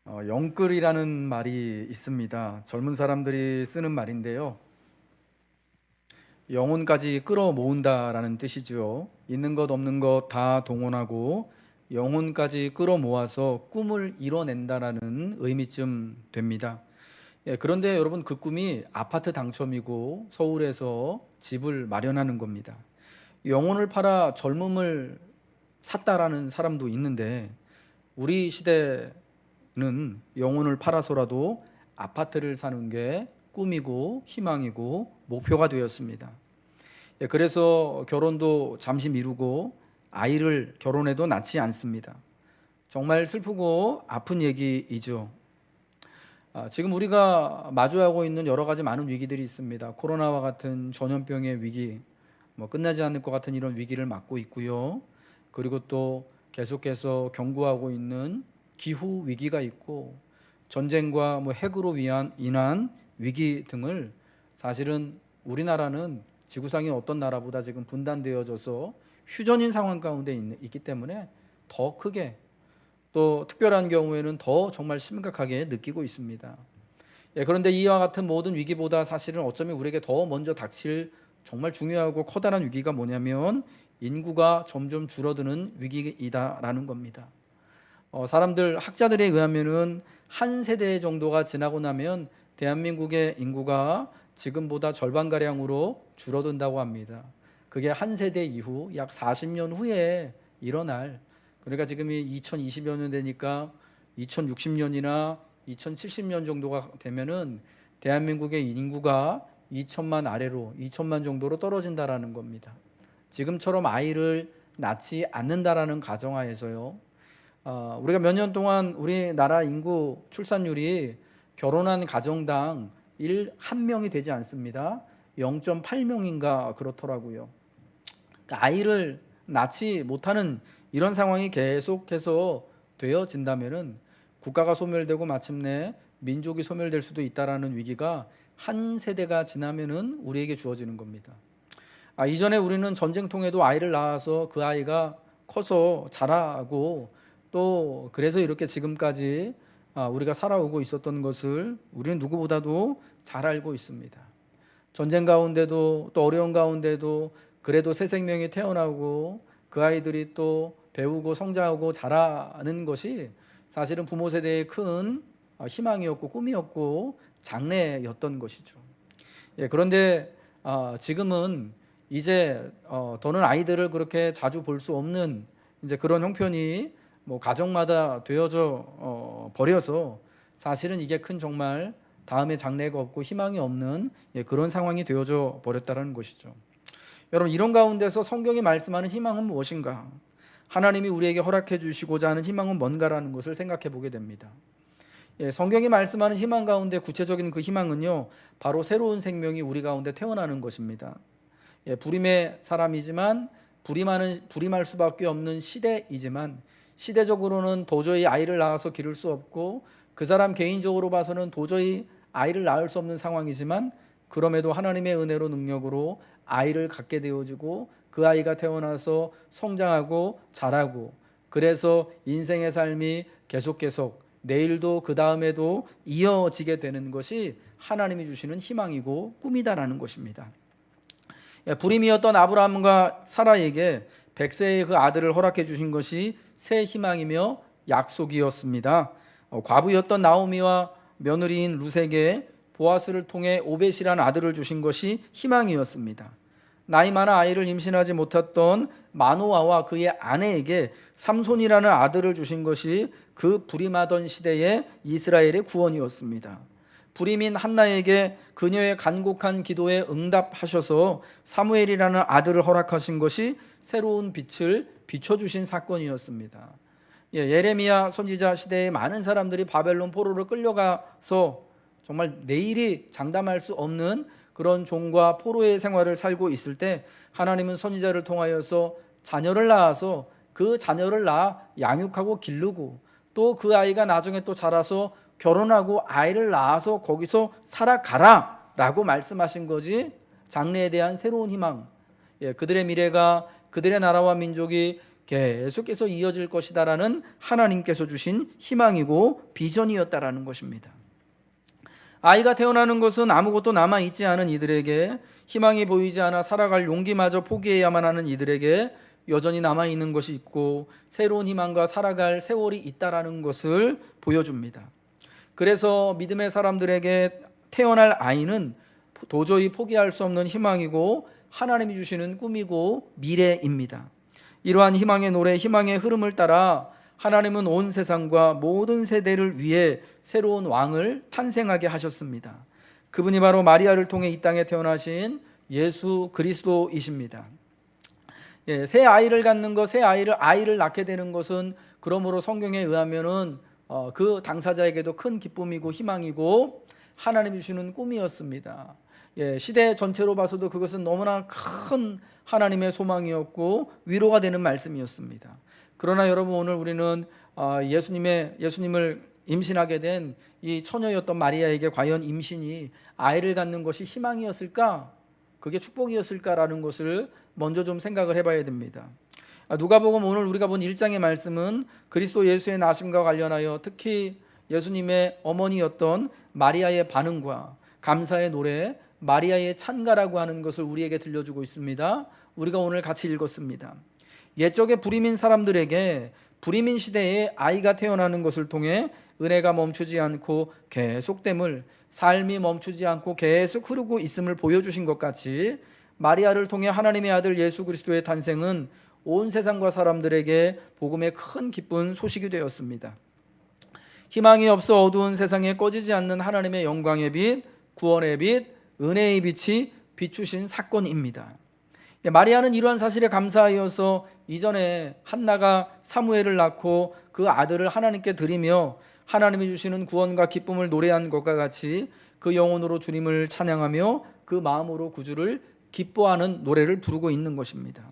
영끌이라는 말이 있습니다. 젊은 사람들이 쓰는 말인데요. 영혼까지 끌어모은다라는 뜻이죠. 있는 것 없는 것 다 동원하고 영혼까지 끌어모아서 꿈을 이뤄낸다라는 의미쯤 됩니다. 그런데 여러분, 그 꿈이 아파트 당첨이고 서울에서 집을 마련하는 겁니다. 영혼을 팔아 젊음을 샀다라는 사람도 있는데, 우리 시대는 영혼을 팔아서라도 아파트를 사는 게 꿈이고 희망이고 목표가 되었습니다. 그래서 결혼도 잠시 미루고 아이를 결혼해도 낳지 않습니다. 정말 슬프고 아픈 얘기이죠. 지금 우리가 마주하고 있는 여러 가지 많은 위기들이 있습니다. 코로나와 같은 전염병의 위기, 끝나지 않을 것 같은 이런 위기를 맞고 있고요. 그리고 또 계속해서 경고하고 있는 기후 위기가 있고, 전쟁과 핵으로 인한 위기 등을, 사실은 우리나라는 지구상의 어떤 나라보다 지금 분단되어져서 휴전인 상황 가운데 있기 때문에 더 크게, 또 특별한 경우에는 더 정말 심각하게 느끼고 있습니다. 그런데 이와 같은 모든 위기보다 사실은 어쩌면 우리에게 더 먼저 닥칠 정말 중요하고 커다란 위기가 뭐냐면 인구가 점점 줄어드는 위기이다라는 겁니다. 사람들, 학자들에 의하면은 한 세대 정도가 지나고 나면 대한민국의 인구가 지금보다 절반가량으로 줄어든다고 합니다. 그게 한 세대 이후 약 40년 후에 일어날, 그러니까 지금이 2020여 년 되니까 2060년이나 2070년 정도가 되면은 대한민국의 인구가 2천만 아래로, 2천만 정도로 떨어진다라는 겁니다. 지금처럼 아이를 낳지 않는다라는 가정하에서요. 우리가 몇 년 동안 우리나라 인구 출산율이 결혼한 가정당 1명이 되지 않습니다. 0.8명인가 그렇더라고요. 그러니까 아이를 낳지 못하는 이런 상황이 계속해서 되어진다면은 국가가 소멸되고 마침내 민족이 소멸될 수도 있다라는 위기가 한 세대가 지나면은 우리에게 주어지는 겁니다. 이전에 우리는 전쟁통에도 아이를 낳아서 그 아이가 커서 자라고, 또 그래서 이렇게 지금까지 우리가 살아오고 있었던 것을 우리는 누구보다도 잘 알고 있습니다. 전쟁 가운데도, 또 어려운 가운데도 그래도 새 생명이 태어나고 그 아이들이 또 배우고 성장하고 자라는 것이 사실은 부모 세대의 큰 희망이었고 꿈이었고 장래였던 것이죠. 그런데 지금은 이제 더는 아이들을 그렇게 자주 볼 수 없는 이제 그런 형편이 가정마다 되어져 버려서, 사실은 이게 큰 정말 다음에 장래가 없고 희망이 없는 그런 상황이 되어져 버렸다는 것이죠. 여러분, 이런 가운데서 성경이 말씀하는 희망은 무엇인가? 하나님이 우리에게 허락해 주시고자 하는 희망은 뭔가라는 것을 생각해 보게 됩니다. 성경이 말씀하는 희망 가운데 구체적인 그 희망은요, 바로 새로운 생명이 우리 가운데 태어나는 것입니다. 불임의 사람이지만 불임할 수밖에 없는 시대이지만, 시대적으로는 도저히 아이를 낳아서 기를 수 없고 그 사람 개인적으로 봐서는 도저히 아이를 낳을 수 없는 상황이지만, 그럼에도 하나님의 은혜로 능력으로 아이를 갖게 되어지고 그 아이가 태어나서 성장하고 자라고, 그래서 인생의 삶이 계속 내일도 그 다음에도 이어지게 되는 것이 하나님이 주시는 희망이고 꿈이다라는 것입니다. 불임이었던 아브라함과 사라에게 100세의 그 아들을 허락해 주신 것이 새 희망이며 약속이었습니다. 과부였던 나오미와 며느리인 룻에게 보아스를 통해 오벳이라는 아들을 주신 것이 희망이었습니다. 나이 많아 아이를 임신하지 못했던 마노아와 그의 아내에게 삼손이라는 아들을 주신 것이 그 불임하던 시대의 이스라엘의 구원이었습니다. 불임인 한나에게 그녀의 간곡한 기도에 응답하셔서 사무엘이라는 아들을 허락하신 것이 새로운 빛을 비춰주신 사건이었습니다. 예레미야 선지자 시대에 많은 사람들이 바벨론 포로로 끌려가서 정말 내일이 장담할 수 없는 그런 종과 포로의 생활을 살고 있을 때, 하나님은 선지자를 통하여서 자녀를 낳아서 그 자녀를 낳아 양육하고 기르고, 또 그 아이가 나중에 또 자라서 결혼하고 아이를 낳아서 거기서 살아가라 라고 말씀하신 거지, 장래에 대한 새로운 희망, 그들의 미래가, 그들의 나라와 민족이 계속해서 이어질 것이다라는 하나님께서 주신 희망이고 비전이었다라는 것입니다. 아이가 태어나는 것은 아무것도 남아있지 않은 이들에게, 희망이 보이지 않아 살아갈 용기마저 포기해야만 하는 이들에게 여전히 남아있는 것이 있고 새로운 희망과 살아갈 세월이 있다라는 것을 보여줍니다. 그래서 믿음의 사람들에게 태어날 아이는 도저히 포기할 수 없는 희망이고 하나님이 주시는 꿈이고 미래입니다. 이러한 희망의 노래, 희망의 흐름을 따라 하나님은 온 세상과 모든 세대를 위해 새로운 왕을 탄생하게 하셨습니다. 그분이 바로 마리아를 통해 이 땅에 태어나신 예수 그리스도이십니다. 새 아이를 갖는 것, 새 아이를 낳게 되는 것은 그러므로 성경에 의하면은 그 당사자에게도 큰 기쁨이고 희망이고 하나님이 주시는 꿈이었습니다. 시대 전체로 봐서도 그것은 너무나 큰 하나님의 소망이었고 위로가 되는 말씀이었습니다. 그러나 여러분, 오늘 우리는 예수님을 임신하게 된 이 처녀였던 마리아에게 과연 임신이 아이를 갖는 것이 희망이었을까? 그게 축복이었을까라는 것을 먼저 좀 생각을 해봐야 됩니다. 누가복음 오늘 우리가 본 1장의 말씀은 그리스도 예수의 나심과 관련하여 특히 예수님의 어머니였던 마리아의 반응과 감사의 노래, 마리아의 찬가라고 하는 것을 우리에게 들려주고 있습니다. 우리가 오늘 같이 읽었습니다. 옛적에 불임인 사람들에게 불임인 시대에 아이가 태어나는 것을 통해 은혜가 멈추지 않고 계속됨을, 삶이 멈추지 않고 계속 흐르고 있음을 보여주신 것 같이 마리아를 통해 하나님의 아들 예수 그리스도의 탄생은 온 세상과 사람들에게 복음의 큰 기쁜 소식이 되었습니다. 희망이 없어 어두운 세상에 꺼지지 않는 하나님의 영광의 빛, 구원의 빛, 은혜의 빛이 비추신 사건입니다. 마리아는 이러한 사실에 감사하여서 이전에 한나가 사무엘을 낳고 그 아들을 하나님께 드리며 하나님이 주시는 구원과 기쁨을 노래한 것과 같이 그 영혼으로 주님을 찬양하며 그 마음으로 구주를 기뻐하는 노래를 부르고 있는 것입니다.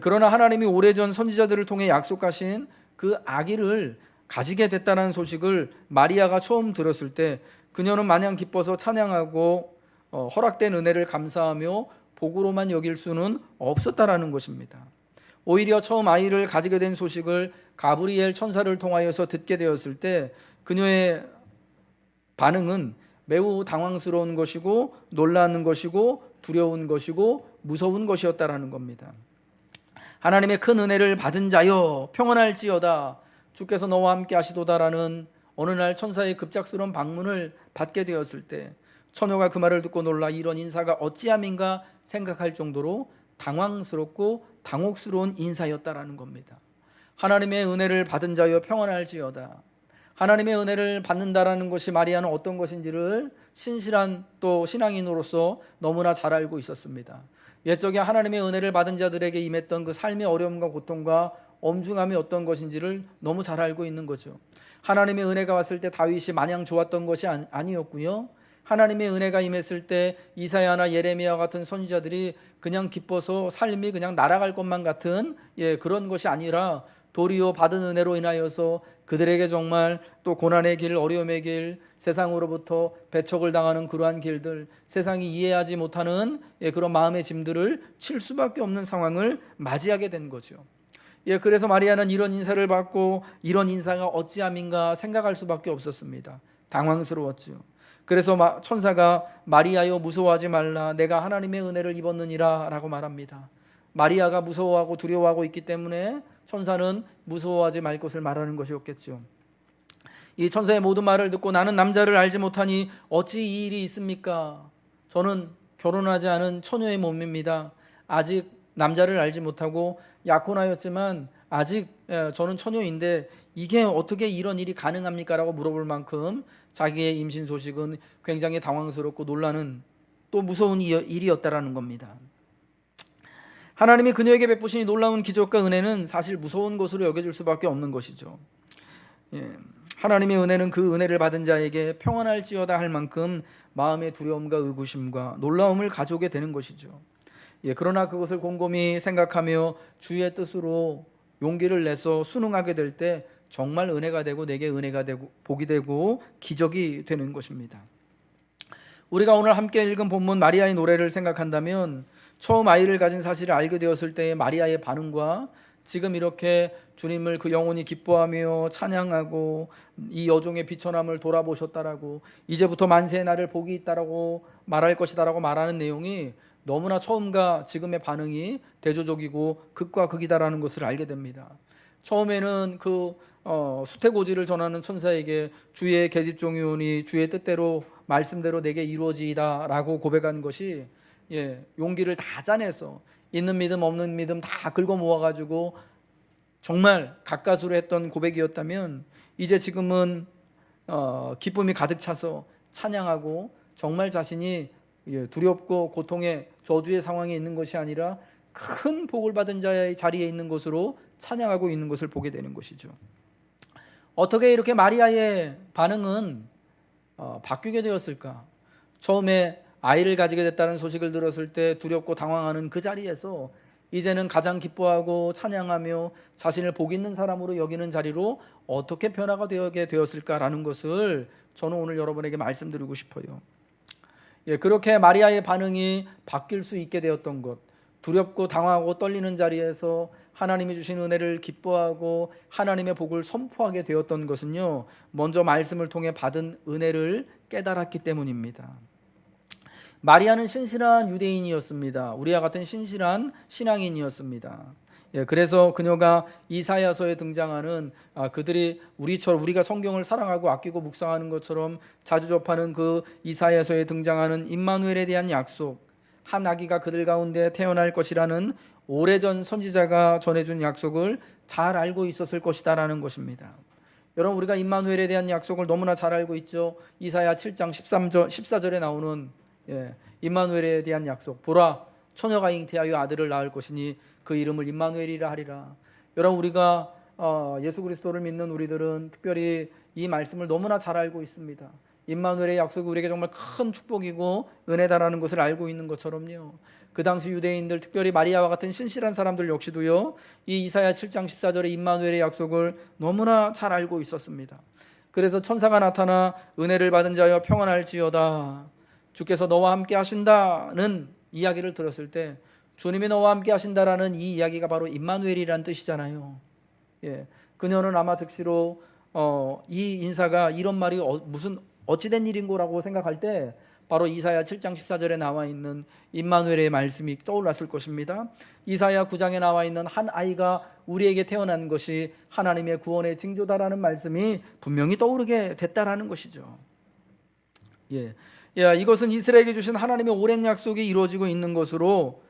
그러나 하나님이 오래전 선지자들을 통해 약속하신 그 아기를 가지게 됐다는 소식을 마리아가 처음 들었을 때 그녀는 마냥 기뻐서 찬양하고 허락된 은혜를 감사하며 복으로만 여길 수는 없었다라는 것입니다. 오히려 처음 아이를 가지게 된 소식을 가브리엘 천사를 통하여서 듣게 되었을 때 그녀의 반응은 매우 당황스러운 것이고 놀라는 것이고 두려운 것이고 무서운 것이었다라는 겁니다. 하나님의 큰 은혜를 받은 자여 평안할지어다, 주께서 너와 함께 하시도다라는 어느 날 천사의 급작스러운 방문을 받게 되었을 때 처녀가 그 말을 듣고 놀라 이런 인사가 어찌함인가 생각할 정도로 당황스럽고 당혹스러운 인사였다라는 겁니다. 하나님의 은혜를 받은 자여 평안할지어다. 하나님의 은혜를 받는다라는 것이 마리아는 어떤 것인지를 신실한 또 신앙인으로서 너무나 잘 알고 있었습니다. 옛적에 하나님의 은혜를 받은 자들에게 임했던 그 삶의 어려움과 고통과 엄중함이 어떤 것인지를 너무 잘 알고 있는 거죠. 하나님의 은혜가 왔을 때 다윗이 마냥 좋았던 것이 아니었고요. 하나님의 은혜가 임했을 때 이사야나 예레미야 같은 선지자들이 그냥 기뻐서 삶이 그냥 날아갈 것만 같은 그런 것이 아니라 도리어 받은 은혜로 인하여서 그들에게 정말 또 고난의 길, 어려움의 길, 세상으로부터 배척을 당하는 그러한 길들, 세상이 이해하지 못하는 그런 마음의 짐들을 칠 수밖에 없는 상황을 맞이하게 된 거죠. 그래서 마리아는 이런 인사를 받고 이런 인사가 어찌함인가 생각할 수밖에 없었습니다. 당황스러웠죠. 그래서 천사가 마리아여 무서워하지 말라, 내가 하나님의 은혜를 입었느니라 라고 말합니다. 마리아가 무서워하고 두려워하고 있기 때문에 천사는 무서워하지 말 것을 말하는 것이었겠죠. 이 천사의 모든 말을 듣고 나는 남자를 알지 못하니 어찌 이 일이 있습니까? 저는 결혼하지 않은 처녀의 몸입니다. 아직 남자를 알지 못하고 약혼하였지만 아직 저는 처녀인데 이게 어떻게 이런 일이 가능합니까? 라고 물어볼 만큼 자기의 임신 소식은 굉장히 당황스럽고 놀라는 또 무서운 일이었다라는 겁니다. 하나님이 그녀에게 베푸신 이 놀라운 기적과 은혜는 사실 무서운 것으로 여겨질 수밖에 없는 것이죠. 하나님의 은혜는 그 은혜를 받은 자에게 평안할지어다 할 만큼 마음의 두려움과 의구심과 놀라움을 가져오게 되는 것이죠. 그러나 그것을 곰곰이 생각하며 주의 뜻으로 용기를 내서 순응하게 될 때 정말 은혜가 되고 내게 은혜가 되고 복이 되고 기적이 되는 것입니다. 우리가 오늘 함께 읽은 본문 마리아의 노래를 생각한다면 처음 아이를 가진 사실을 알게 되었을 때의 마리아의 반응과 지금 이렇게 주님을 그 영혼이 기뻐하며 찬양하고 이 여종의 비천함을 돌아보셨다라고, 이제부터 만세의 날을 복이 있다라고 말할 것이다라고 말하는 내용이 너무나 처음과 지금의 반응이 대조적이고 극과 극이다라는 것을 알게 됩니다. 처음에는 그 수태고지를 전하는 천사에게 주의 계집종이오니 주의 뜻대로 말씀대로 내게 이루어지이다라고 고백한 것이 용기를 다 짜내서 있는 믿음 없는 믿음 다 긁어 모아가지고 정말 가까스로 했던 고백이었다면, 이제 지금은 기쁨이 가득 차서 찬양하고 정말 자신이 두렵고 고통의 저주의 상황에 있는 것이 아니라 큰 복을 받은 자의 자리에 있는 것으로 찬양하고 있는 것을 보게 되는 것이죠. 어떻게 이렇게 마리아의 반응은 바뀌게 되었을까? 처음에 아이를 가지게 됐다는 소식을 들었을 때 두렵고 당황하는 그 자리에서 이제는 가장 기뻐하고 찬양하며 자신을 복 있는 사람으로 여기는 자리로 어떻게 변화가 되게 되었을까라는 것을 저는 오늘 여러분에게 말씀드리고 싶어요. 그렇게 마리아의 반응이 바뀔 수 있게 되었던 것, 두렵고 당황하고 떨리는 자리에서 하나님이 주신 은혜를 기뻐하고 하나님의 복을 선포하게 되었던 것은요, 먼저 말씀을 통해 받은 은혜를 깨달았기 때문입니다. 마리아는 신실한 유대인이었습니다. 우리와 같은 신실한 신앙인이었습니다. 그래서 그녀가 이사야서에 등장하는 그들이 우리가 성경을 사랑하고 아끼고 묵상하는 것처럼 자주 접하는 그 이사야서에 등장하는 임마누엘에 대한 약속, 한 아기가 그들 가운데 태어날 것이라는 오래전 선지자가 전해준 약속을 잘 알고 있었을 것이다라는 것입니다. 여러분, 우리가 임마누엘에 대한 약속을 너무나 잘 알고 있죠. 이사야 7장 14절에 나오는 임마누엘에 대한 약속, 보라 처녀가 잉태하여 아들을 낳을 것이니 그 이름을 임마누엘이라 하리라. 여러분, 우리가 예수 그리스도를 믿는 우리들은 특별히 이 말씀을 너무나 잘 알고 있습니다. 임마누엘의 약속이 우리에게 정말 큰 축복이고 은혜다라는 것을 알고 있는 것처럼요, 그 당시 유대인들, 특별히 마리아와 같은 신실한 사람들 역시도요, 이 이사야 7장 14절의 임마누엘의 약속을 너무나 잘 알고 있었습니다. 그래서 천사가 나타나 은혜를 받은 자여 평안할지어다, 주께서 너와 함께 하신다는 이야기를 들었을 때, 주님이 너와 함께 하신다라는 이 이야기가 바로 임마누엘이라는 뜻이잖아요. 그녀는 아마 즉시로 이 인사가 이런 말이 무슨 어찌된 일인고라고 생각할 때 바로 이사야 7장 14절에 나와 있는 임마누엘의 말씀이 떠올랐을 것입니다. 이사야 9장에 나와 있는 한 아이가 우리에게 태어난 것이 하나님의 구원의 징조다라는 말씀이 분명히 떠오르게 됐다라는 것이죠. 이것은 이스라엘에게 주신 하나님의 오랜 약속이 이루어지고 있는 것으로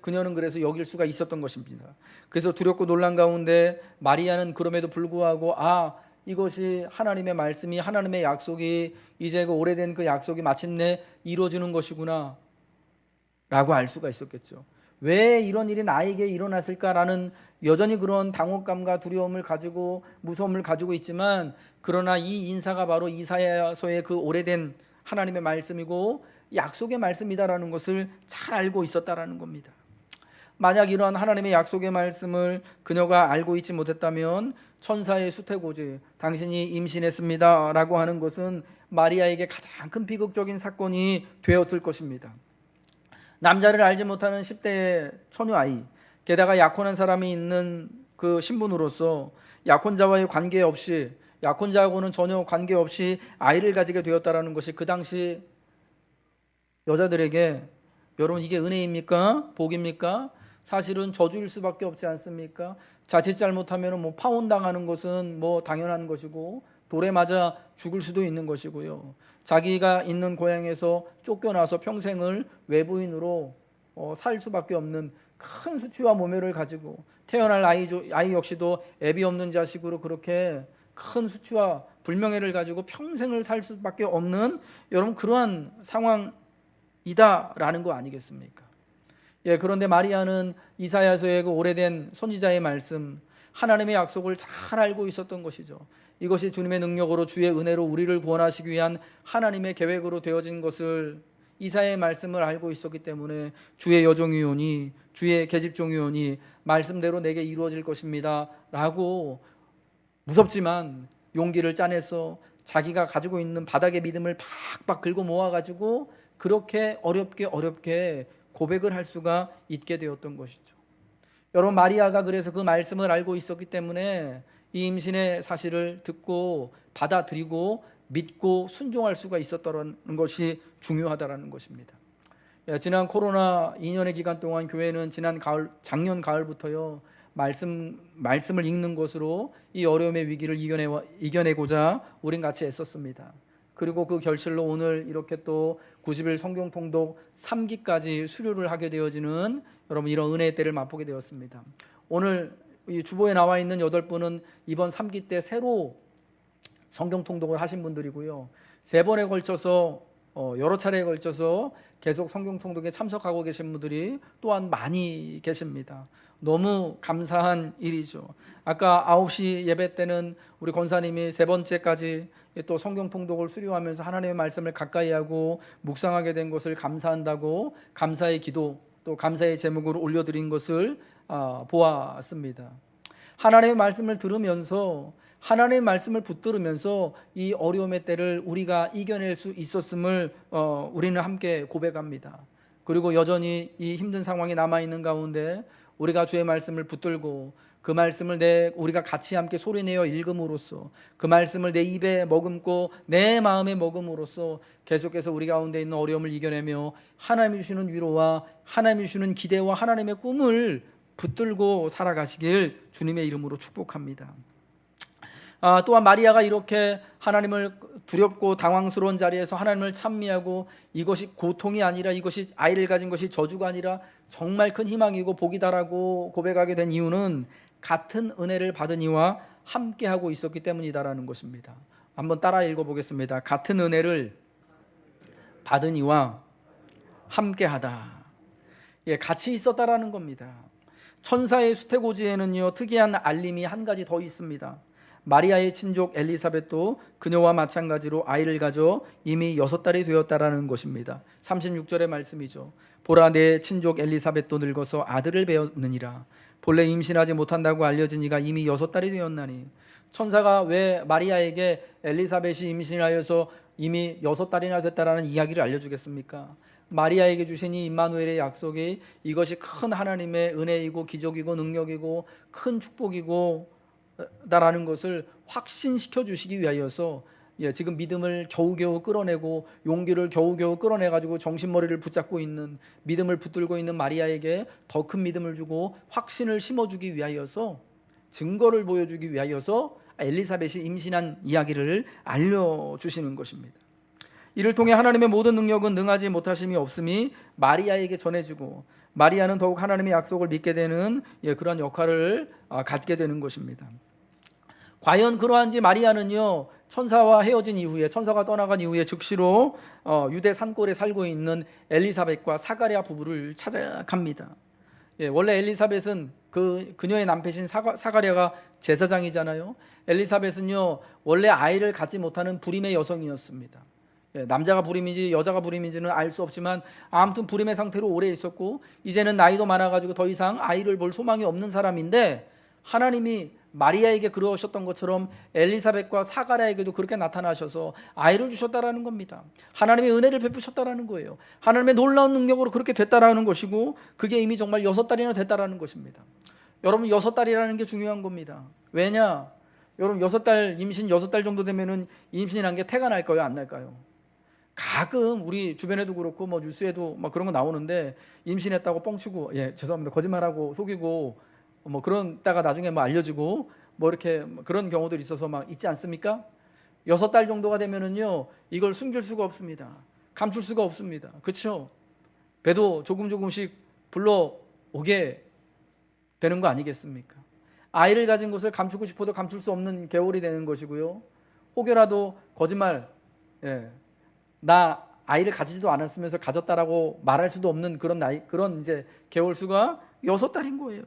그녀는 그래서 여길 수가 있었던 것입니다. 그래서 두렵고 놀란 가운데 마리아는 그럼에도 불구하고 이것이 하나님의 말씀이, 하나님의 약속이, 이제 그 오래된 그 약속이 마침내 이루어지는 것이구나 라고 알 수가 있었겠죠. 왜 이런 일이 나에게 일어났을까라는 여전히 그런 당혹감과 두려움을 가지고 무서움을 가지고 있지만, 그러나 이 인사가 바로 이사야서의 그 오래된 하나님의 말씀이고 약속의 말씀이다라는 것을 잘 알고 있었다라는 겁니다. 만약 이러한 하나님의 약속의 말씀을 그녀가 알고 있지 못했다면 천사의 수태고지, 당신이 임신했습니다 라고 하는 것은 마리아에게 가장 큰 비극적인 사건이 되었을 것입니다. 남자를 알지 못하는 10대의 처녀 아이, 게다가 약혼한 사람이 있는 그 신분으로서 약혼자와의 관계없이, 약혼자하고는 전혀 관계없이 아이를 가지게 되었다는 것이 그 당시 여자들에게, 여러분, 이게 은혜입니까? 복입니까? 사실은 저주일 수밖에 없지 않습니까? 자칫 잘못하면 파혼당하는 것은 당연한 것이고 돌에 맞아 죽을 수도 있는 것이고요, 자기가 있는 고향에서 쫓겨나서 평생을 외부인으로 살 수밖에 없는 큰 수치와 모멸을 가지고 태어날 아이 역시도 애비 없는 자식으로 그렇게 큰 수치와 불명예를 가지고 평생을 살 수밖에 없는, 여러분, 그러한 상황이다라는 거 아니겠습니까? 그런데 마리아는 이사야서의 그 오래된 선지자의 말씀, 하나님의 약속을 잘 알고 있었던 것이죠. 이것이 주님의 능력으로 주의 은혜로 우리를 구원하시기 위한 하나님의 계획으로 되어진 것을, 이사야의 말씀을 알고 있었기 때문에 주의 여종이오니 주의 계집종이오니 말씀대로 내게 이루어질 것입니다 라고 무섭지만 용기를 짜내서 자기가 가지고 있는 바닥의 믿음을 팍팍 긁어 모아가지고 그렇게 어렵게 고백을 할 수가 있게 되었던 것이죠. 여러분, 마리아가 그래서 그 말씀을 알고 있었기 때문에 이 임신의 사실을 듣고 받아들이고 믿고 순종할 수가 있었다는 것이 중요하다는 것입니다. 지난 코로나 2년의 기간 동안 교회는 작년 가을부터요, 말씀을 읽는 것으로 이 어려움의 위기를 이겨내고자 우린 같이 애썼습니다. 그리고 그 결실로 오늘 이렇게 또 90일 성경 통독 3기까지 수료를 하게 되어지는 여러분, 이런 은혜의 때를 맛보게 되었습니다. 오늘 이 주보에 나와 있는 8분은 이번 3기 때 새로 성경 통독을 하신 분들이고요, 3번에 걸쳐서 여러 차례에 걸쳐서 계속 성경 통독에 참석하고 계신 분들이 또한 많이 계십니다. 너무 감사한 일이죠. 아까 9시 예배 때는 우리 권사님이 3번째까지 또 성경 통독을 수료하면서 하나님의 말씀을 가까이 하고 묵상하게 된 것을 감사한다고 감사의 기도, 또 감사의 제목으로 올려드린 것을 보았습니다. 하나님의 말씀을 들으면서, 하나님의 말씀을 붙들으면서 이 어려움의 때를 우리가 이겨낼 수 있었음을 우리는 함께 고백합니다. 그리고 여전히 이 힘든 상황이 남아있는 가운데 우리가 주의 말씀을 붙들고 그 말씀을 우리가 같이 함께 소리내어 읽음으로써, 그 말씀을 내 입에 머금고 내 마음에 먹음으로써 계속해서 우리 가운데 있는 어려움을 이겨내며 하나님이 주시는 위로와 하나님이 주시는 기대와 하나님의 꿈을 붙들고 살아가시길 주님의 이름으로 축복합니다. 또한 마리아가 이렇게 하나님을 두렵고 당황스러운 자리에서 하나님을 찬미하고 이것이 고통이 아니라, 이것이 아이를 가진 것이 저주가 아니라 정말 큰 희망이고 복이다라고 고백하게 된 이유는 같은 은혜를 받은 이와 함께하고 있었기 때문이다라는 것입니다. 한번 따라 읽어보겠습니다. 같은 은혜를 받은 이와 함께하다. 같이 있었다라는 겁니다. 천사의 수태고지에는요, 특이한 알림이 한 가지 더 있습니다. 마리아의 친족 엘리사벳도 그녀와 마찬가지로 아이를 가져 이미 6달이 되었다라는 것입니다. 36절의 말씀이죠. 보라, 내 친족 엘리사벳도 늙어서 아들을 배었느니라. 본래 임신하지 못한다고 알려진 이가 이미 6달이 되었나니. 천사가 왜 마리아에게 엘리사벳이 임신하여서 이미 6달이나 됐다라는 이야기를 알려주겠습니까? 마리아에게 주신 이 임마누엘의 약속이 이것이 큰 하나님의 은혜이고 기적이고 능력이고 큰 축복이고 다라는 것을 확신시켜 주시기 위하여서 지금 믿음을 겨우겨우 끌어내고 용기를 겨우겨우 끌어내가지고 정신머리를 붙잡고 있는, 믿음을 붙들고 있는 마리아에게 더 큰 믿음을 주고 확신을 심어주기 위하여서, 증거를 보여주기 위하여서 엘리사벳이 임신한 이야기를 알려주시는 것입니다. 이를 통해 하나님의 모든 능력은 능하지 못하심이 없음이 마리아에게 전해지고, 마리아는 더욱 하나님의 약속을 믿게 되는 그런 역할을 갖게 되는 것입니다. 과연 그러한지 마리아는요, 천사와 헤어진 이후에, 천사가 떠나간 이후에 즉시로 유대 산골에 살고 있는 엘리사벳과 사가랴 부부를 찾아갑니다. 원래 엘리사벳은 그녀의 남편인 사가랴가 제사장이잖아요. 엘리사벳은요, 원래 아이를 갖지 못하는 불임의 여성이었습니다. 남자가 불임인지 여자가 불임인지는 알 수 없지만 아무튼 불임의 상태로 오래 있었고, 이제는 나이도 많아가지고 더 이상 아이를 볼 소망이 없는 사람인데, 하나님이 마리아에게 그러셨던 것처럼 엘리사벳과 사가랴에게도 그렇게 나타나셔서 아이를 주셨다라는 겁니다. 하나님의 은혜를 베푸셨다라는 거예요. 하나님의 놀라운 능력으로 그렇게 됐다라는 것이고, 그게 이미 정말 6달이나 됐다라는 것입니다. 여러분, 6달이라는 게 중요한 겁니다. 왜냐? 여러분, 6달, 임신 6달 정도 되면은 임신한 게 태가 날까요, 안 날까요? 가끔 우리 주변에도 그렇고 뉴스에도 그런 거 나오는데, 임신했다고 뻥치고, 죄송합니다, 거짓말하고 속이고 그런다가 나중에 알려지고 이렇게 그런 경우들이 있어서 있지 않습니까? 6달 정도가 되면은요, 이걸 숨길 수가 없습니다. 감출 수가 없습니다. 그렇죠? 배도 조금씩 불러오게 되는 거 아니겠습니까? 아이를 가진 것을 감추고 싶어도 감출 수 없는 개월이 되는 것이고요, 혹여라도 거짓말, 나 아이를 가지지도 않았으면서 가졌다라고 말할 수도 없는 그런 이제 개월 수가 6달인 거예요.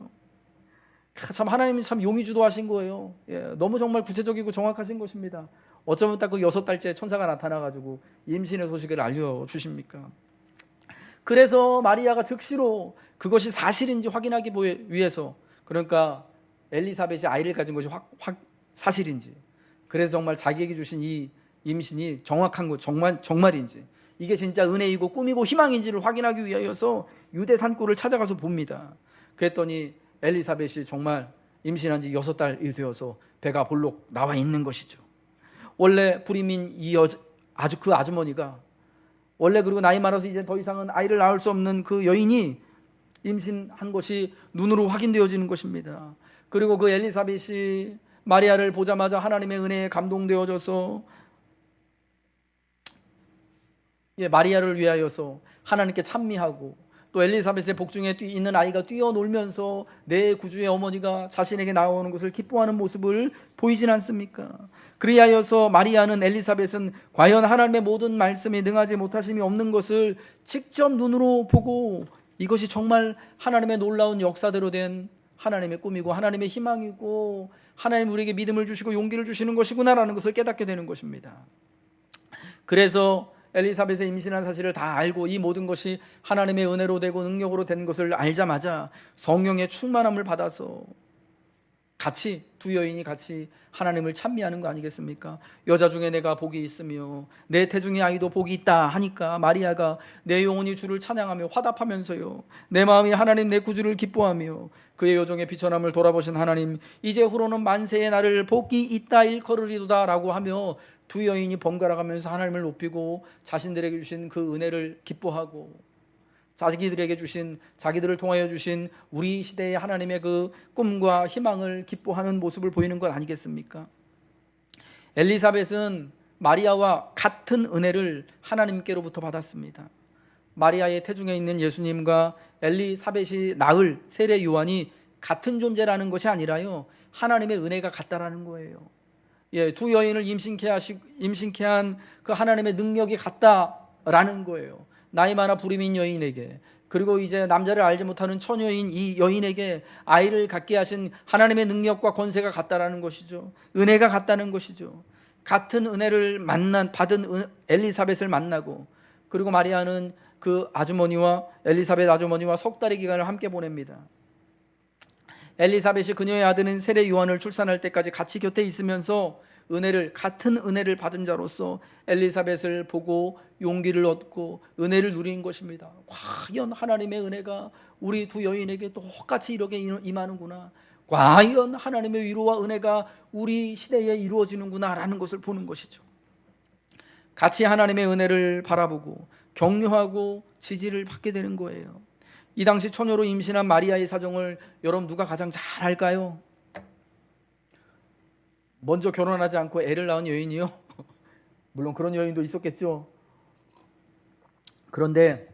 참 하나님이 참 용의주도하신 거예요. 너무 정말 구체적이고 정확하신 것입니다. 어쩌면 딱 그 6달째 천사가 나타나가지고 임신의 소식을 알려주십니까? 그래서 마리아가 즉시로 그것이 사실인지 확인하기 위해서, 그러니까 엘리사벳이 아이를 가진 것이 사실인지, 그래서 정말 자기에게 주신 이 임신이 정확한 것, 정말인지, 이게 진짜 은혜이고 꿈이고 희망인지를 확인하기 위하여서 유대 산골을 찾아가서 봅니다. 그랬더니 엘리사벳이 정말 임신한 지 6달이 되어서 배가 볼록 나와 있는 것이죠. 원래 불임인 그 아주머니가 원래 그리고 나이 많아서 이제 더 이상은 아이를 낳을 수 없는 그 여인이 임신한 것이 눈으로 확인되어지는 것입니다. 그리고 그 엘리사벳이 마리아를 보자마자 하나님의 은혜에 감동되어져서 마리아를 위하여서 하나님께 찬미하고, 또 엘리사벳의 복중에 있는 아이가 뛰어놀면서 내 구주의 어머니가 자신에게 나오는 것을 기뻐하는 모습을 보이진 않습니까? 그리하여서 마리아는, 엘리사벳은 과연 하나님의 모든 말씀에 능하지 못하심이 없는 것을 직접 눈으로 보고 이것이 정말 하나님의 놀라운 역사대로 된 하나님의 꿈이고 하나님의 희망이고 하나님 우리에게 믿음을 주시고 용기를 주시는 것이구나라는 것을 깨닫게 되는 것입니다. 그래서 엘리사벳의 임신한 사실을 다 알고 이 모든 것이 하나님의 은혜로 되고 능력으로 된 것을 알자마자 성령의 충만함을 받아서 두 여인이 같이 하나님을 찬미하는 거 아니겠습니까? 여자 중에 내가 복이 있으며 내 태중의 아이도 복이 있다 하니까 마리아가 내 영혼이 주를 찬양하며 화답하면서요, 내 마음이 하나님 내 구주를 기뻐하며 그의 여종의 비천함을 돌아보신 하나님, 이제 후로는 만세의 나를 복이 있다 일컬으리도다 라고 하며 두 여인이 번갈아가면서 하나님을 높이고 자신들에게 주신 그 은혜를 기뻐하고 자기들을 통하여 주신 우리 시대의 하나님의 그 꿈과 희망을 기뻐하는 모습을 보이는 것 아니겠습니까? 엘리사벳은 마리아와 같은 은혜를 하나님께로부터 받았습니다. 마리아의 태중에 있는 예수님과 엘리사벳이 낳을 세례 요한이 같은 존재라는 것이 아니라요, 하나님의 은혜가 같다라는 거예요. 두 여인을 임신케 한 그 하나님의 능력이 같다라는 거예요. 나이 많아 불임인 여인에게, 그리고 이제 남자를 알지 못하는 처녀인 이 여인에게 아이를 갖게 하신 하나님의 능력과 권세가 같다라는 것이죠. 은혜가 같다는 것이죠. 같은 은혜를 받은 엘리사벳을 만나고, 그리고 마리아는 그 엘리사벳 아주머니와 석 달의 기간을 함께 보냅니다. 엘리사벳이 그녀의 아들인 세례 요한을 출산할 때까지 같이 곁에 있으면서 같은 은혜를 받은 자로서 엘리사벳을 보고 용기를 얻고 은혜를 누린 것입니다. 과연 하나님의 은혜가 우리 두 여인에게 똑같이 이렇게 임하는구나, 과연 하나님의 위로와 은혜가 우리 시대에 이루어지는구나 라는 것을 보는 것이죠. 같이 하나님의 은혜를 바라보고 격려하고 지지를 받게 되는 거예요. 이 당시 처녀로 임신한 마리아의 사정을 여러분 누가 가장 잘 알까요? 먼저 결혼하지 않고 애를 낳은 여인이요? 물론 그런 여인도 있었겠죠. 그런데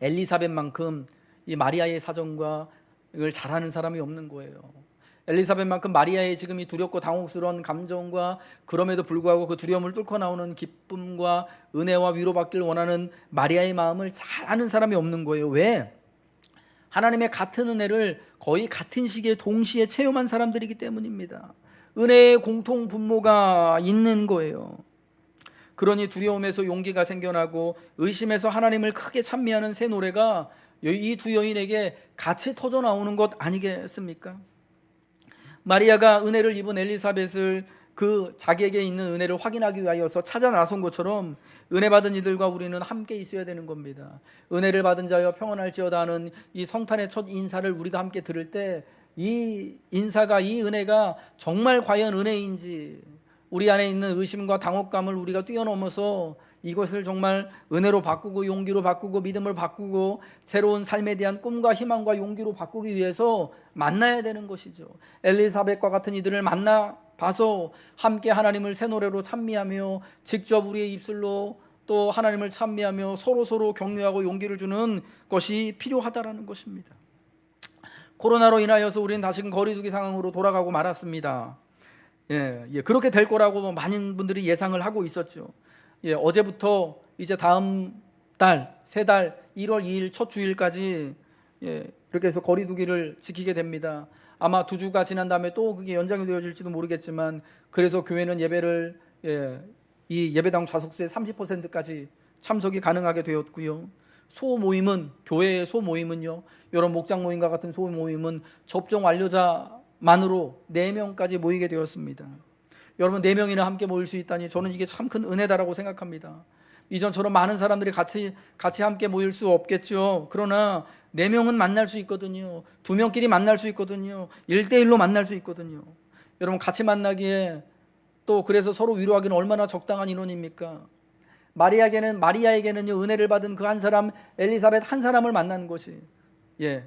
엘리사벳만큼 이 마리아의 사정과 이걸 잘 아는 사람이 없는 거예요. 엘리사벳만큼 마리아의 지금 이 두렵고 당혹스러운 감정과 그럼에도 불구하고 그 두려움을 뚫고 나오는 기쁨과 은혜와 위로받기를 원하는 마리아의 마음을 잘 아는 사람이 없는 거예요. 왜? 하나님의 같은 은혜를 거의 같은 시기에 동시에 체험한 사람들이기 때문입니다. 은혜의 공통 분모가 있는 거예요. 그러니 두려움에서 용기가 생겨나고 의심에서 하나님을 크게 찬미하는 새 노래가 이 두 여인에게 같이 터져 나오는 것 아니겠습니까? 마리아가 은혜를 입은 엘리사벳을 자기에게 있는 은혜를 확인하기 위하여서 찾아 나선 것처럼 은혜 받은 이들과 우리는 함께 있어야 되는 겁니다. 은혜를 받은 자여 평안할지어다 하는 이 성탄의 첫 인사를 우리가 함께 들을 때 이 인사가, 이 은혜가 정말 과연 은혜인지, 우리 안에 있는 의심과 당혹감을 우리가 뛰어넘어서 이것을 정말 은혜로 바꾸고 용기로 바꾸고 믿음을 바꾸고 새로운 삶에 대한 꿈과 희망과 용기로 바꾸기 위해서 만나야 되는 것이죠. 엘리사벳과 같은 이들을 만나 봐서 함께 하나님을 새 노래로 찬미하며 직접 우리의 입술로 또 하나님을 찬미하며 서로 격려하고 용기를 주는 것이 필요하다라는 것입니다. 코로나로 인하여서 우리는 다시금 거리두기 상황으로 돌아가고 말았습니다. 그렇게 될 거라고 많은 분들이 예상을 하고 있었죠. 어제부터 이제 다음 달, 세 달, 1월 2일 첫 주일까지 그렇게 해서 거리두기를 지키게 됩니다. 아마 2주가 지난 다음에 또 그게 연장이 되어질지도 모르겠지만, 그래서 교회는 예배를 이 예배당 좌석수의 30%까지 참석이 가능하게 되었고요. 교회의 소모임은요, 여러 목장 모임과 같은 소모임은 접종 완료자만으로 4명까지 모이게 되었습니다. 여러분 4명이나 함께 모일 수 있다니 저는 이게 참 큰 은혜다라고 생각합니다. 이전처럼 많은 사람들이 같이 함께 모일 수 없겠죠. 그러나 4명은 만날 수 있거든요. 2명끼리 만날 수 있거든요. 1대1로 만날 수 있거든요. 여러분, 같이 만나기에 또 그래서 서로 위로하기는 얼마나 적당한 인원입니까? 마리아에게는요, 은혜를 받은 그 한 사람, 엘리사벳 한 사람을 만난 것이,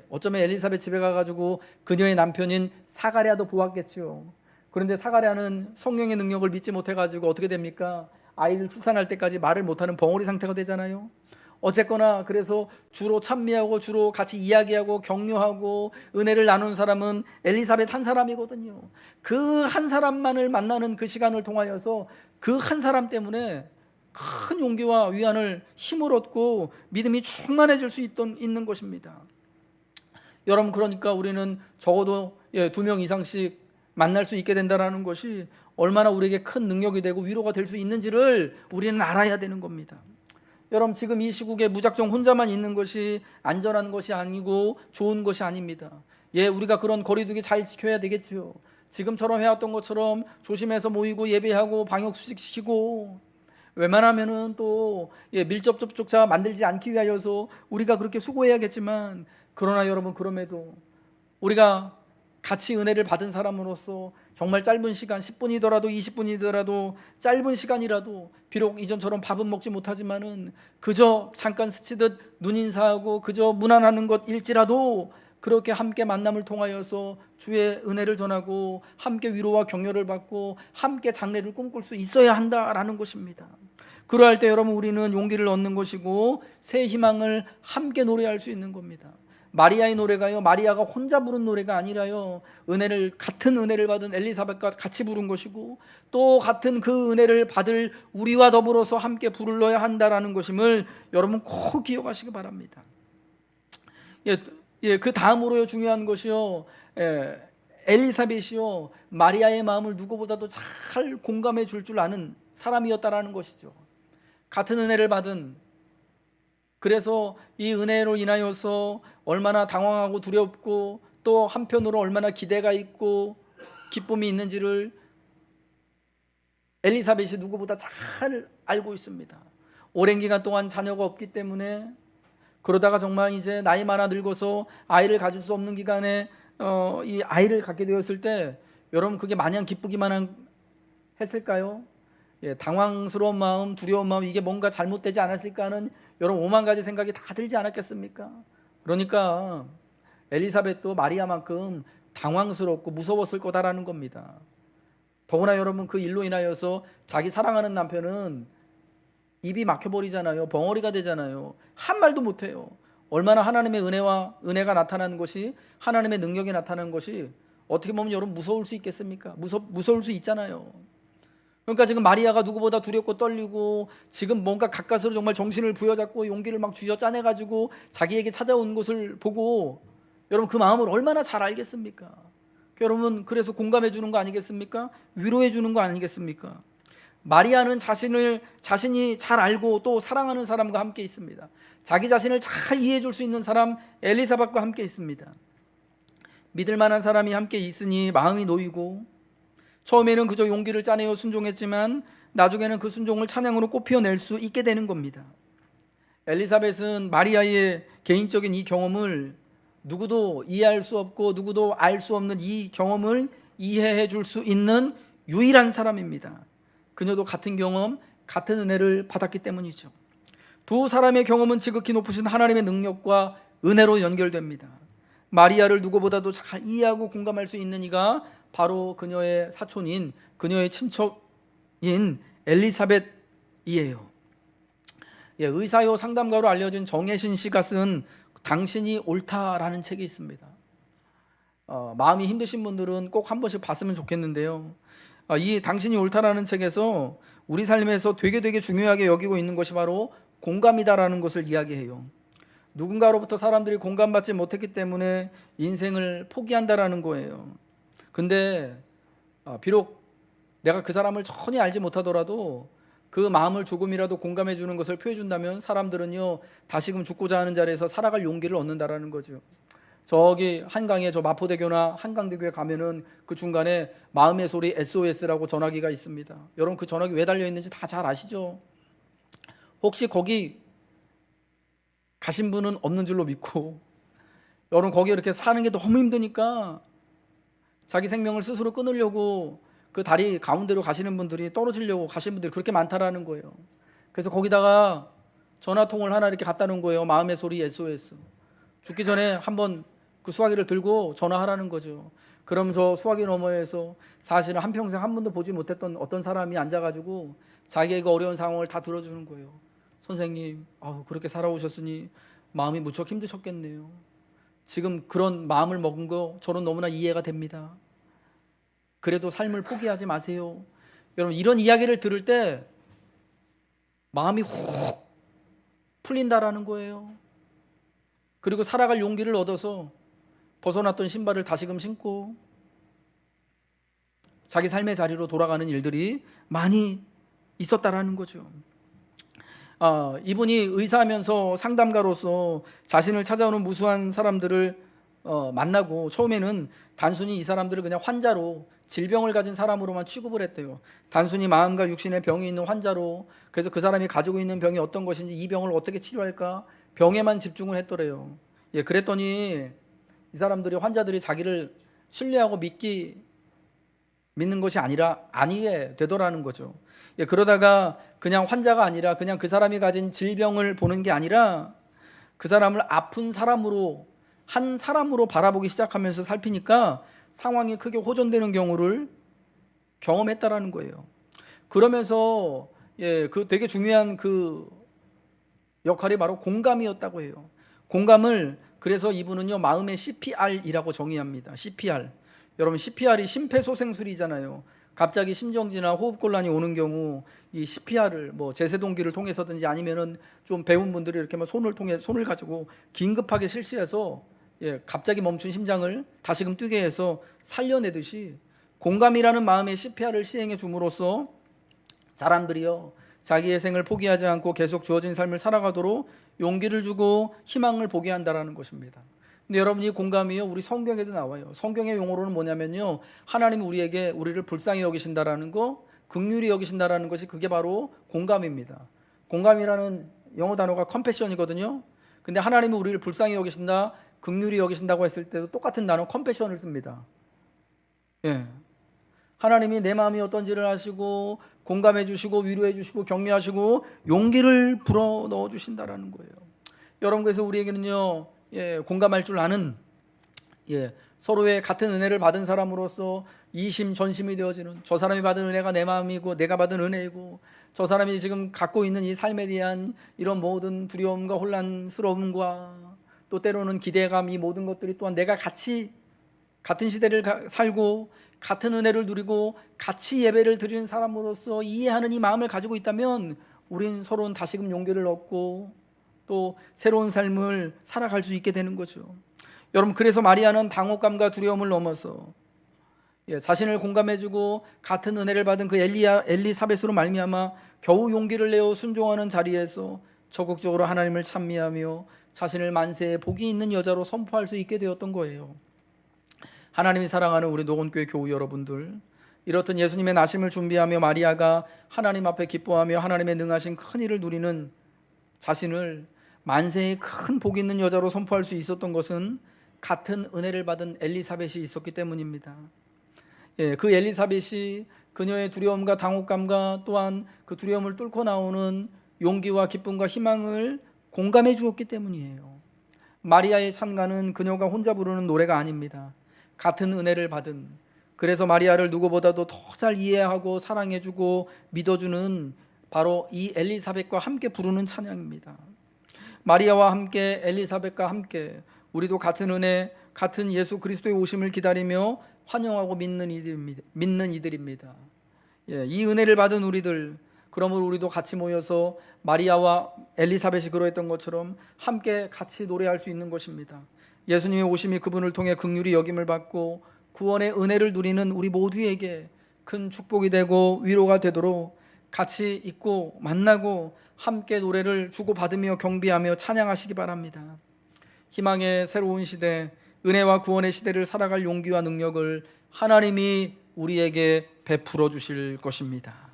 어쩌면 엘리사벳 집에 가가지고 그녀의 남편인 사가랴도 보았겠죠. 그런데 사가랴는 성령의 능력을 믿지 못해가지고 어떻게 됩니까? 아이를 출산할 때까지 말을 못하는 벙어리 상태가 되잖아요. 어쨌거나 그래서 주로 찬미하고 주로 같이 이야기하고 격려하고 은혜를 나누는 사람은 엘리사벳 한 사람이거든요. 그 한 사람만을 만나는 그 시간을 통하여서 그 한 사람 때문에 큰 용기와 위안을 힘을 얻고 믿음이 충만해질 수 있는 것입니다. 여러분, 그러니까 우리는 적어도 2명 이상씩 만날 수 있게 된다는 것이 얼마나 우리에게 큰 능력이 되고 위로가 될 수 있는지를 우리는 알아야 되는 겁니다. 여러분, 지금 이 시국에 무작정 혼자만 있는 것이 안전한 것이 아니고 좋은 것이 아닙니다. 우리가 그런 거리두기 잘 지켜야 되겠죠. 지금처럼 해왔던 것처럼 조심해서 모이고 예배하고 방역 수칙시키고, 웬만하면은 또 밀접 접촉자 만들지 않기 위하여서 우리가 그렇게 수고해야겠지만, 그러나 여러분, 그럼에도 우리가 같이 은혜를 받은 사람으로서 정말 짧은 시간, 10분이더라도 20분이더라도 짧은 시간이라도, 비록 이전처럼 밥은 먹지 못하지만은 그저 잠깐 스치듯 눈인사하고 그저 문안하는 것일지라도 그렇게 함께 만남을 통하여서 주의 은혜를 전하고 함께 위로와 격려를 받고 함께 장래를 꿈꿀 수 있어야 한다라는 것입니다. 그러할 때 여러분, 우리는 용기를 얻는 것이고 새 희망을 함께 노래할 수 있는 겁니다. 마리아의 노래가요, 마리아가 혼자 부른 노래가 아니라요, 같은 은혜를 받은 엘리사벳과 같이 부른 것이고 또 같은 그 은혜를 받을 우리와 더불어서 함께 부르러야 한다라는 것임을 여러분 꼭 기억하시기 바랍니다. 그 다음으로 중요한 것이요, 엘리사벳이요, 마리아의 마음을 누구보다도 잘 공감해 줄 아는 사람이었다라는 것이죠. 같은 은혜를 받은, 그래서 이 은혜로 인하여서 얼마나 당황하고 두렵고 또 한편으로 얼마나 기대가 있고 기쁨이 있는지를 엘리사벳이 누구보다 잘 알고 있습니다. 오랜 기간 동안 자녀가 없기 때문에, 그러다가 정말 이제 나이 많아 늙어서 아이를 가질 수 없는 기간에 이 아이를 갖게 되었을 때, 여러분, 그게 마냥 기쁘기만 했을까요? 당황스러운 마음, 두려운 마음, 이게 뭔가 잘못되지 않았을까 하는 여러분 5만 가지 생각이 다 들지 않았겠습니까? 그러니까 엘리사벳도 마리아만큼 당황스럽고 무서웠을 거다라는 겁니다. 더구나 여러분, 그 일로 인하여서 자기 사랑하는 남편은 입이 막혀버리잖아요. 벙어리가 되잖아요. 한 말도 못해요. 얼마나 하나님의 은혜가 나타나는 것이, 하나님의 능력이 나타나는 것이 어떻게 보면 여러분 무서울 수 있겠습니까? 무서울 수 있잖아요. 그러니까 지금 마리아가 누구보다 두렵고 떨리고 지금 뭔가 가까스로 정말 정신을 부여잡고 용기를 막 쥐어짜내가지고 자기에게 찾아온 것을 보고, 여러분 그 마음을 얼마나 잘 알겠습니까? 여러분, 그래서 공감해 주는 거 아니겠습니까? 위로해 주는 거 아니겠습니까? 마리아는 자신이 잘 알고 또 사랑하는 사람과 함께 있습니다. 자기 자신을 잘 이해해 줄 수 있는 사람 엘리사벳과 함께 있습니다. 믿을 만한 사람이 함께 있으니 마음이 놓이고, 처음에는 그저 용기를 짜내어 순종했지만 나중에는 그 순종을 찬양으로 꽃피워낼 수 있게 되는 겁니다. 엘리사벳은 마리아의 개인적인 이 경험을, 누구도 이해할 수 없고 누구도 알 수 없는 이 경험을 이해해 줄 수 있는 유일한 사람입니다. 그녀도 같은 경험, 같은 은혜를 받았기 때문이죠. 두 사람의 경험은 지극히 높으신 하나님의 능력과 은혜로 연결됩니다. 마리아를 누구보다도 잘 이해하고 공감할 수 있는 이가 바로 그녀의 사촌인, 그녀의 친척인 엘리사벳이에요. 의사요 상담가로 알려진 정혜신 씨가 쓴 당신이 옳다라는 책이 있습니다. 마음이 힘드신 분들은 꼭 한 번씩 봤으면 좋겠는데요. 이 당신이 옳다라는 책에서 우리 삶에서 되게 중요하게 여기고 있는 것이 바로 공감이다라는 것을 이야기해요. 누군가로부터 사람들이 공감받지 못했기 때문에 인생을 포기한다라는 거예요. 근데 비록 내가 그 사람을 전혀 알지 못하더라도 그 마음을 조금이라도 공감해 주는 것을 표해 준다면 사람들은요, 다시금 죽고자 하는 자리에서 살아갈 용기를 얻는다라는 거죠. 저기 한강에, 저 마포대교나 한강대교에 가면은 그 중간에 마음의 소리 SOS라고 전화기가 있습니다. 여러분, 그 전화기 왜 달려 있는지 다 잘 아시죠? 혹시 거기 가신 분은 없는 줄로 믿고, 여러분 거기 이렇게 사는 게 너무 힘드니까 자기 생명을 스스로 끊으려고 그 다리 가운데로 가시는 분들이, 떨어지려고 가시는 분들이 그렇게 많다라는 거예요. 그래서 거기다가 전화통을 하나 이렇게 갖다 놓은 거예요. 마음의 소리 SOS. 죽기 전에 한번 그 수화기를 들고 전화하라는 거죠. 그럼 저 수화기 너머에서 사실은 한평생 한 번도 보지 못했던 어떤 사람이 앉아가지고 자기의 그 어려운 상황을 다 들어주는 거예요. 선생님, 그렇게 살아오셨으니 마음이 무척 힘드셨겠네요. 지금 그런 마음을 먹은 거 저는 너무나 이해가 됩니다. 그래도 삶을 포기하지 마세요. 여러분, 이런 이야기를 들을 때 마음이 훅 풀린다라는 거예요. 그리고 살아갈 용기를 얻어서 벗어났던 신발을 다시금 신고 자기 삶의 자리로 돌아가는 일들이 많이 있었다라는 거죠. 이분이 의사하면서 상담가로서 자신을 찾아오는 무수한 사람들을 만나고, 처음에는 단순히 이 사람들을 그냥 환자로, 질병을 가진 사람으로만 취급을 했대요. 단순히 마음과 육신의 병이 있는 환자로. 그래서 그 사람이 가지고 있는 병이 어떤 것인지, 이 병을 어떻게 치료할까, 병에만 집중을 했더래요. 그랬더니 이 사람들이, 환자들이 자기를 신뢰하고 믿는 것이 아니게 되더라는 거죠. 그러다가 그냥 환자가 아니라 그냥 그 사람이 가진 질병을 보는 게 아니라 그 사람을 아픈 사람으로, 한 사람으로 바라보기 시작하면서 살피니까 상황이 크게 호전되는 경우를 경험했다라는 거예요. 그러면서 그 되게 중요한 그 역할이 바로 공감이었다고 해요. 공감을, 그래서 이분은요, 마음의 CPR이라고 정의합니다. CPR. 여러분, CPR이 심폐소생술이잖아요. 갑자기 심정지나 호흡곤란이 오는 경우 이 CPR을 제세동기를 통해서든지 아니면은 좀 배운 분들이 이렇게 손을 가지고 긴급하게 실시해서 갑자기 멈춘 심장을 다시금 뛰게 해서 살려내듯이, 공감이라는 마음의 CPR을 시행해 줌으로써 사람들이요, 자기의 생을 포기하지 않고 계속 주어진 삶을 살아가도록 용기를 주고 희망을 보게 한다라는 것입니다. 근데 여러분, 이 공감이요, 우리 성경에도 나와요. 성경의 용어로는 뭐냐면요, 하나님이 우리를 불쌍히 여기신다라는 거, 긍휼히 여기신다라는 것이, 그게 바로 공감입니다. 공감이라는 영어 단어가 컴패션이거든요. 근데 하나님이 우리를 불쌍히 여기신다, 긍휼히 여기신다고 했을 때도 똑같은 단어 컴패션을 씁니다. 하나님이 내 마음이 어떤지를 아시고 공감해 주시고 위로해 주시고 격려하시고 용기를 불어 넣어 주신다라는 거예요. 여러분, 그래서 우리에게는요, 공감할 줄 아는, 서로의 같은 은혜를 받은 사람으로서 이심 전심이 되어지는, 저 사람이 받은 은혜가 내 마음이고 내가 받은 은혜이고, 저 사람이 지금 갖고 있는 이 삶에 대한 이런 모든 두려움과 혼란스러움과 또 때로는 기대감, 이 모든 것들이 또한 내가 같이 같은 시대를 살고 같은 은혜를 누리고 같이 예배를 드리는 사람으로서 이해하는 이 마음을 가지고 있다면 우린 서로는 다시금 용기를 얻고 또 새로운 삶을 살아갈 수 있게 되는 거죠. 여러분, 그래서 마리아는 당혹감과 두려움을 넘어서 자신을 공감해주고 같은 은혜를 받은 그 엘리사벳으로 말미암아 겨우 용기를 내어 순종하는 자리에서 적극적으로 하나님을 찬미하며 자신을 만세에 복이 있는 여자로 선포할 수 있게 되었던 거예요. 하나님이 사랑하는 우리 노건교회 교우 여러분들, 이렇듯 예수님의 나심을 준비하며 마리아가 하나님 앞에 기뻐하며 하나님의 능하신 큰 일을 누리는 자신을 만세에 큰 복 있는 여자로 선포할 수 있었던 것은 같은 은혜를 받은 엘리사벳이 있었기 때문입니다. 그 엘리사벳이 그녀의 두려움과 당혹감과 또한 그 두려움을 뚫고 나오는 용기와 기쁨과 희망을 공감해 주었기 때문이에요. 마리아의 찬가는 그녀가 혼자 부르는 노래가 아닙니다. 같은 은혜를 받은, 그래서 마리아를 누구보다도 더 잘 이해하고 사랑해주고 믿어주는 바로 이 엘리사벳과 함께 부르는 찬양입니다. 마리아와 함께, 엘리사벳과 함께 우리도 같은 은혜, 같은 예수 그리스도의 오심을 기다리며 환영하고 믿는 이들입니다. 이 은혜를 받은 우리들, 그러므로 우리도 같이 모여서 마리아와 엘리사벳이 그러했던 것처럼 함께 같이 노래할 수 있는 것입니다. 예수님의 오심이 그분을 통해 긍휼히 여김을 받고 구원의 은혜를 누리는 우리 모두에게 큰 축복이 되고 위로가 되도록 같이 있고 만나고 함께 노래를 주고받으며 경비하며 찬양하시기 바랍니다. 희망의 새로운 시대, 은혜와 구원의 시대를 살아갈 용기와 능력을 하나님이 우리에게 베풀어 주실 것입니다.